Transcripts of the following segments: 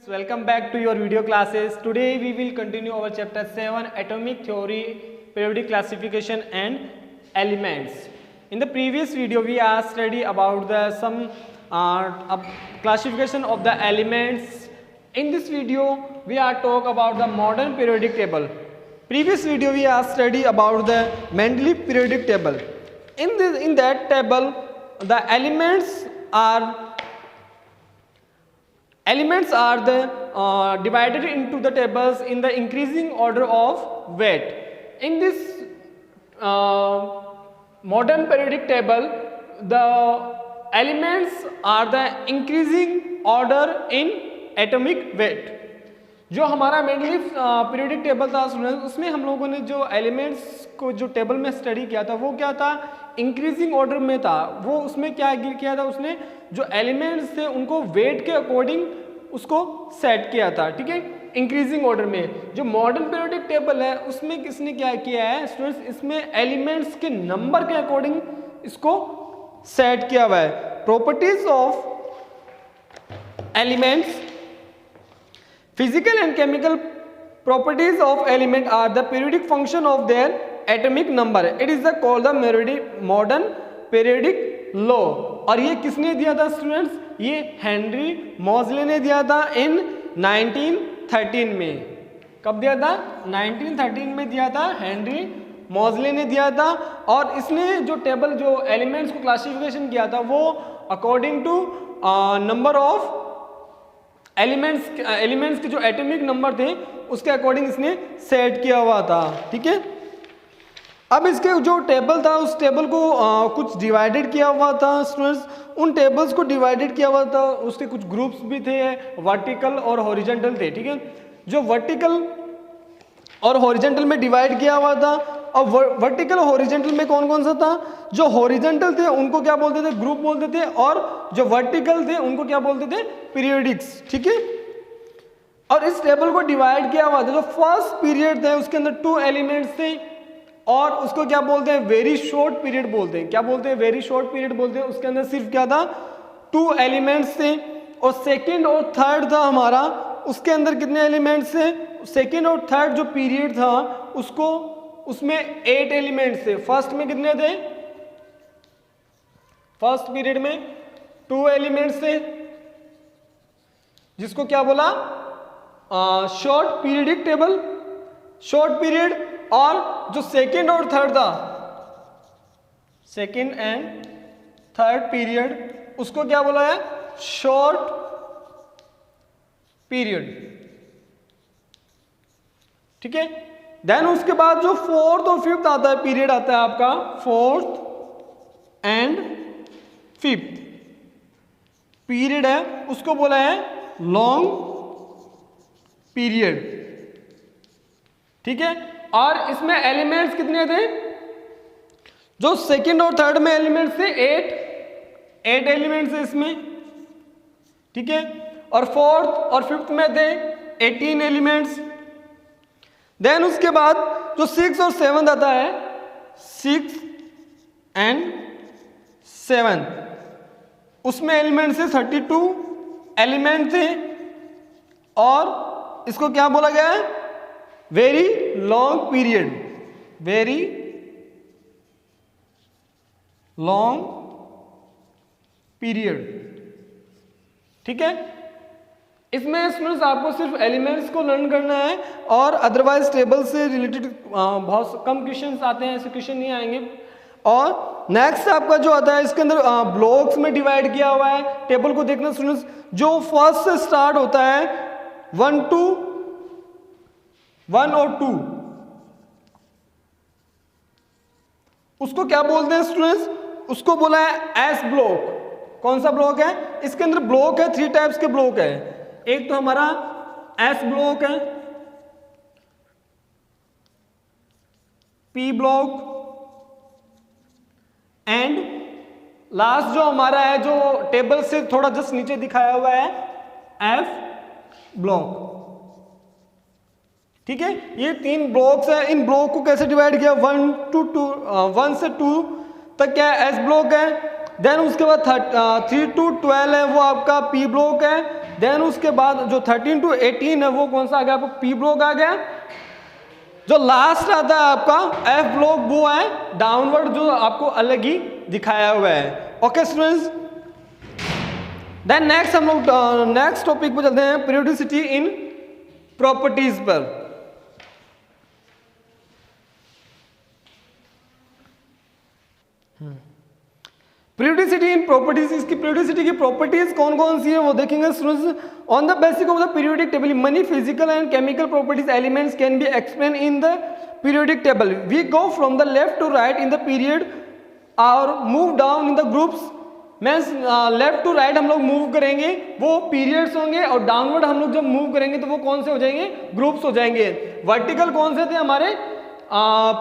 Welcome back to your video classes. Today we will continue our chapter 7 atomic theory, periodic classification and elements. In the previous video we are study about the some classification of the elements. In this video we are talk about the modern periodic table. Previous video we are study about the Mendeleev periodic table. In that table the elements are divided into the tables in the increasing order of weight. In this modern periodic table, the elements are the increasing order in atomic weight. जो हमारा Mendeleev periodic table था उसमें हम लोगों ने जो elements को जो टेबल में स्टडी किया था वो क्या था, इंक्रीजिंग ऑर्डर में था. वो उसमें क्या किया था, उसने जो एलिमेंट्स थे उनको वेट के अकॉर्डिंग उसको सेट किया था. ठीक है, इंक्रीजिंग ऑर्डर में. जो मॉडर्न पीरियोडिक टेबल है उसमें किसने क्या किया है स्टूडेंट्स, इसमें एलिमेंट्स के नंबर के अकॉर्डिंग इसको सेट किया हुआ है. Properties of elements, physical and chemical properties of element are the periodic function of their atomic number. It is called the modern periodic law. और ये किसने दिया था स्टूडेंट्स, ये हेनरी मोज़ले ने दिया था इन 1913 में. कब दिया था, 1913 में दिया था, हेनरी मोज़ले ने दिया था. और इसने जो टेबल जो एलिमेंट्स को क्लासिफिकेशन किया था वो according to number of elements के जो एटॉमिक नंबर थे उसके अकॉर्डिंग इसने सेट किया हुआ था. ठीक है, अब इसके जो टेबल था उस टेबल को कुछ डिवाइडेड किया हुआ था स्टूडेंट्स. उन टेबल्स को डिवाइडेड किया हुआ था, उसके कुछ ग्रुप्स भी थे, वर्टिकल और हॉरिजॉन्टल थे. ठीक है, जो वर्टिकल और हॉरिजॉन्टल में डिवाइड किया हुआ था. और वर्टिकल और हॉरिजॉन्टल में कौन कौन सा था, जो हॉरिजॉन्टल थे उनको क्या बोलते थे, ग्रुप बोलते थे. और जो वर्टिकल थे उनको क्या बोलते थे, पीरियोडिक्स. ठीक है, और इस टेबल को डिवाइड किया हुआ था. जो फर्स्ट पीरियड थे उसके अंदर 2 एलिमेंट्स थे और उसको क्या बोलते हैं, वेरी शॉर्ट पीरियड बोलते हैं. क्या बोलते हैं, वेरी शॉर्ट पीरियड बोलते हैं. उसके अंदर सिर्फ क्या था, 2 एलिमेंट्स थे. और सेकेंड और थर्ड था हमारा, उसके अंदर कितने एलिमेंट्स थे, सेकेंड और थर्ड जो पीरियड था उसमें 8 एलिमेंट्स थे. फर्स्ट में कितने थे, फर्स्ट पीरियड में 2 एलिमेंट्स थे जिसको क्या बोला, short periodic table, short period. और जो सेकेंड और थर्ड था, सेकेंड एंड थर्ड पीरियड, उसको क्या बोला है, शॉर्ट पीरियड. ठीक है, देन उसके बाद जो फोर्थ और फिफ्थ आता है पीरियड आता है आपका, फोर्थ एंड फिफ्थ पीरियड है, उसको बोला है लॉन्ग पीरियड. ठीक है, और इसमें एलिमेंट्स कितने थे, जो सेकंड और थर्ड में एलिमेंट्स थे 8 एलिमेंट्स है इसमें. ठीक है, और फोर्थ और फिफ्थ में थे 18 एलिमेंट्स. देन उसके बाद जो 6 और 7 आता है, 6 एंड 7, उसमें एलिमेंट्स है 32 एलिमेंट थे. और इसको क्या बोला गया है, very long period, very long period. ठीक है, इसमें स्टूडेंट्स आपको सिर्फ एलिमेंट्स को लर्न करना है और अदरवाइज टेबल से रिलेटेड बहुत कम क्वेश्चंस आते हैं, ऐसे क्वेश्चन नहीं आएंगे. और नेक्स्ट आपका जो आता है इसके अंदर ब्लॉक्स में डिवाइड किया हुआ है. टेबल को देखना स्टूडेंट्स, जो फर्स्ट से स्टार्ट होता है 1 और 2, उसको क्या बोलते हैं स्टूडेंट्स, उसको बोला है एस ब्लॉक. कौन सा ब्लॉक है, इसके अंदर ब्लॉक है, 3 टाइप्स के ब्लॉक है. एक तो हमारा एस ब्लॉक है, पी ब्लॉक, एंड लास्ट जो हमारा है जो टेबल से थोड़ा जस्ट नीचे दिखाया हुआ है, एफ ब्लॉक. ठीक है, ये 3 ब्लॉक्स है. इन ब्लॉक को कैसे डिवाइड किया, 1 से 2 तक क्या है, एस ब्लॉक है. देन उसके बाद 3 to 12 है वो आपका पी ब्लॉक है. देन उसके बाद जो 13 to 18 है वो कौन सा आ गया आपको, पी ब्लॉक आ गया। जो लास्ट आता है आपका एफ ब्लॉक वो है डाउनवर्ड, जो आपको अलग ही दिखाया हुआ है। ओके स्टूडेंट्स, देन नेक्स्ट हम लोग नेक्स्ट टॉपिक पे चलते हैं, पीरियोडिसिटी इन प्रॉपर्टीज पर। पीरियोडिसिटी इन प्रॉपर्टीज, इसकी पीरियोडिसिटी की प्रॉपर्टीज कौन कौन सी है वो देखेंगे students. On the basis of the periodic table many physical and chemical properties elements can be explain in the periodic table. We go from the left to right in the period और move down in the groups. Means left to right हम लोग move करेंगे वो periods होंगे, और downward हम लोग जब मूव करेंगे तो वो कौन से हो जाएंगे, ग्रुप्स हो जाएंगे। वर्टिकल कौन से थे हमारे,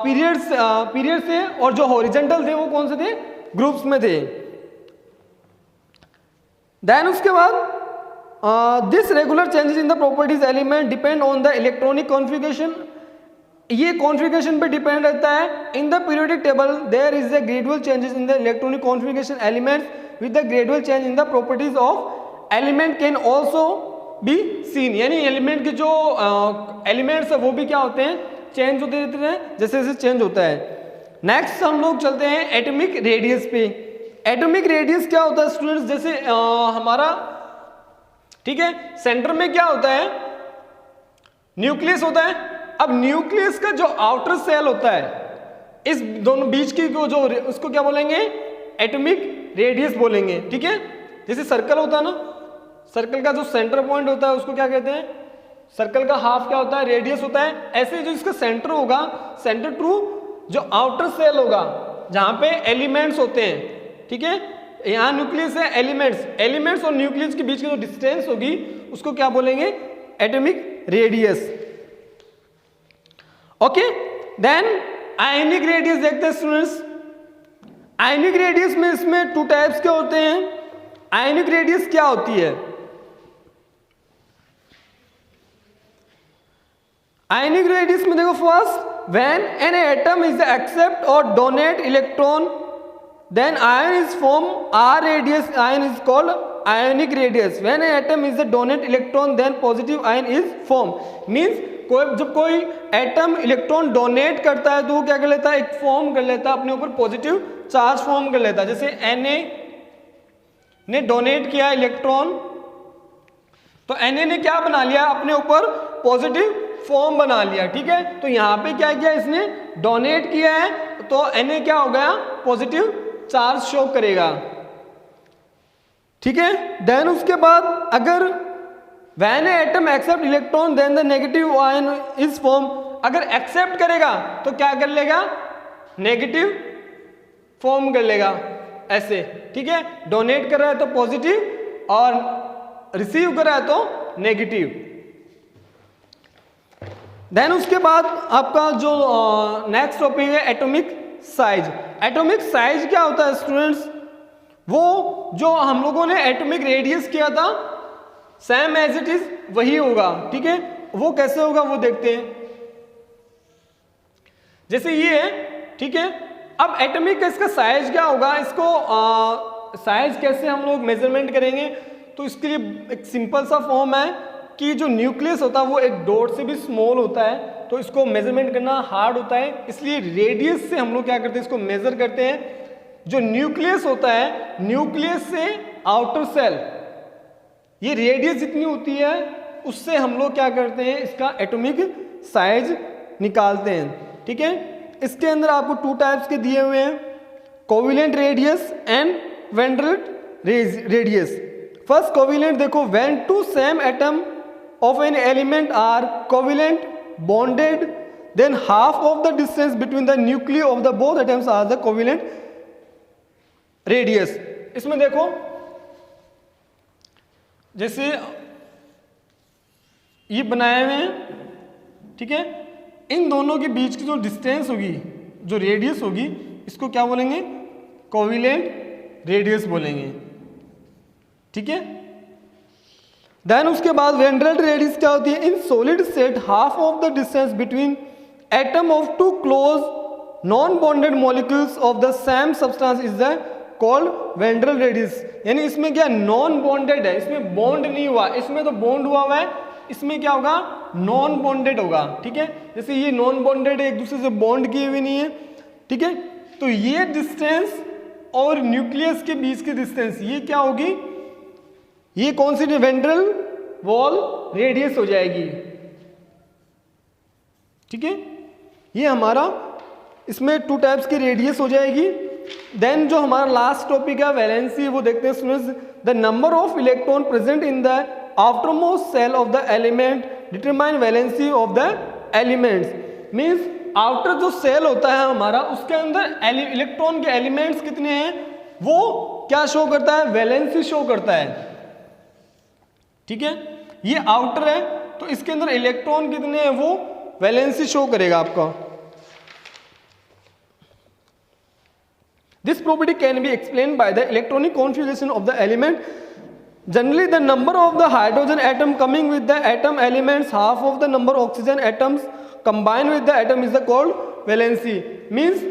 पीरियड्स थे, और जो हॉरिजॉन्टल थे वो कौन से थे, ग्रुप्स में थे। देन उसके बाद this regular changes in the properties element depend on the electronic configuration. ये कॉन्फ़िगरेशन पे डिपेंड रहता है। In the periodic table there is a gradual changes in the electronic configuration elements with the gradual change in the properties of element can also be seen. यानी element के जो elements है वो भी क्या होते हैं, चेंज होते रहते हैं जैसे जैसे चेंज होता है। नेक्स्ट हम लोग चलते हैं एटॉमिक रेडियस पे। एटॉमिक रेडियस क्या होता है स्टूडेंट्स, जैसे हमारा ठीक है सेंटर में क्या होता है, न्यूक्लियस होता है। अब न्यूक्लियस का जो आउटर सेल होता है, इस दोनों बीच की जो उसको क्या बोलेंगे, एटॉमिक रेडियस बोलेंगे। ठीक है, जैसे सर्कल होता है ना, सर्कल का जो सेंटर पॉइंट होता है उसको क्या कहते हैं, सर्कल का हाफ क्या होता है, रेडियस होता है। ऐसे जो इसका सेंटर होगा, सेंटर टू जो आउटर सेल होगा जहां पे एलिमेंट्स होते हैं, ठीक है, यहाँ न्यूक्लियस है, एलिमेंट्स और न्यूक्लियस के बीच की जो डिस्टेंस होगी उसको क्या बोलेंगे, atomic radius. Okay, then ionic radius देखते हैं स्टूडेंट्स। आयनिक रेडियस में इसमें टू टाइप्स के होते हैं। आयनिक रेडियस क्या होती है, आयनिक रेडियस में देखो first, when an atom is accept or donate electron then ion is formed, r radius ion is called ionic radius. When an atom is a donate electron then positive ion is formed। means जब कोई atom electron donate करता है तो वो क्या कर लेता है, एक फॉर्म कर लेता है अपने ऊपर, पॉजिटिव चार्ज फॉर्म कर लेता है। जैसे Na ने डोनेट किया इलेक्ट्रॉन तो Na ने क्या बना लिया, अपने ऊपर पॉजिटिव फॉर्म बना लिया। ठीक है, तो यहाँ पे क्या किया, इसने डोनेट किया है तो Na क्या हो गया, पॉजिटिव चार्ज शो करेगा। ठीक है, देन उसके बाद अगर when an atom accept electron then the negative ion is formed। अगर एक्सेप्ट करेगा तो क्या कर लेगा, नेगेटिव फॉर्म कर लेगा ऐसे। ठीक है, डोनेट कर रहा है तो पॉजिटिव और रिसीव कर रहा है तो नेगेटिव। देन उसके बाद आपका जो नेक्स्ट टॉपिक है एटॉमिक साइज। एटॉमिक साइज क्या होता है स्टूडेंट्स, वो जो हम लोगों ने एटॉमिक रेडियस किया था सेम एज इट इज वही होगा। ठीक है, वो कैसे होगा वो देखते हैं। जैसे ये है, ठीक है, अब एटॉमिक का इसका साइज क्या होगा, इसको साइज कैसे हम लोग मेजरमेंट करेंगे, तो इसके लिए एक सिंपल सा फॉर्म है कि जो न्यूक्लियस होता है वो एक डॉट से भी स्मॉल होता है, तो इसको मेजरमेंट करना हार्ड होता है, इसलिए रेडियस से हम लोग क्या करते हैं, इसको मेजर करते हैं। जो न्यूक्लियस होता है, न्यूक्लियस से आउटर सेल, ये रेडियस जितनी होती है उससे हम लोग क्या करते हैं, इसका एटॉमिक साइज निकालते हैं। ठीक है, इसके अंदर आपको टू टाइप्स के दिए हुए हैं, covalent radius and van der Waals radius. First covalent देखो, when two same atom of an element are covalent bonded then half of the distance between the nuclei of the both atoms are the covalent radius। इसमें देखो जैसे ये बनाए हुए हैं, ठीक है, इन दोनों के बीच की जो डिस्टेंस होगी, जो रेडियस होगी, इसको क्या बोलेंगे, कोवेलेंट रेडियस बोलेंगे। ठीक है, देन उसके बाद वेंड्रेट रेडियस क्या होती है, in solid set half of the distance between atom of two close non bonded molecules of the same substance is the called ventral radius, यानी इसमें क्या नॉन बॉन्डेड है, इसमें बॉन्ड नहीं हुआ, इसमें तो बॉन्ड हुआ है, इसमें क्या होगा नॉन बॉन्डेड होगा। ठीक है, जैसे ये नॉन बॉन्डेड है, एक दूसरे से बॉन्ड किए हुए नहीं है। ठीक है, तो ये डिस्टेंस और न्यूक्लियस के बीच की डिस्टेंस ये क्या होगी, ये कौन सी वेंट्रल वॉल रेडियस हो जाएगी। ठीक है, ये हमारा इसमें 2 टाइप्स की रेडियस हो जाएगी। देन जो हमारा लास्ट टॉपिक है वैलेंसी, वो देखते हैं students. The number of electron present in the outermost shell of the element determine valency of the elements. Means outer जो सेल होता है हमारा, उसके अंदर इलेक्ट्रॉन के एलिमेंट्स कितने हैं वो क्या शो करता है, वैलेंसी शो करता है। ठीक है, ये आउटर है तो इसके अंदर इलेक्ट्रॉन कितने हैं वो वैलेंसी शो करेगा आपका। This property can be explained by the electronic configuration of the element. Generally, the number of the hydrogen atom coming with the atom elements, half of the number of oxygen atoms combined with the atom is the called valency. Means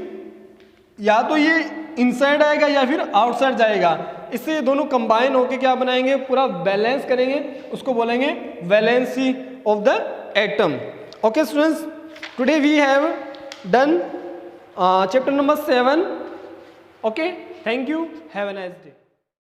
या तो ये inside आएगा या फिर outside जाएगा, इससे ये दोनों कंबाइन होके क्या बनाएंगे, पूरा बैलेंस करेंगे, उसको बोलेंगे valency of the atom. Okay students, today we have done chapter number 7. Okay, thank you, have a nice day.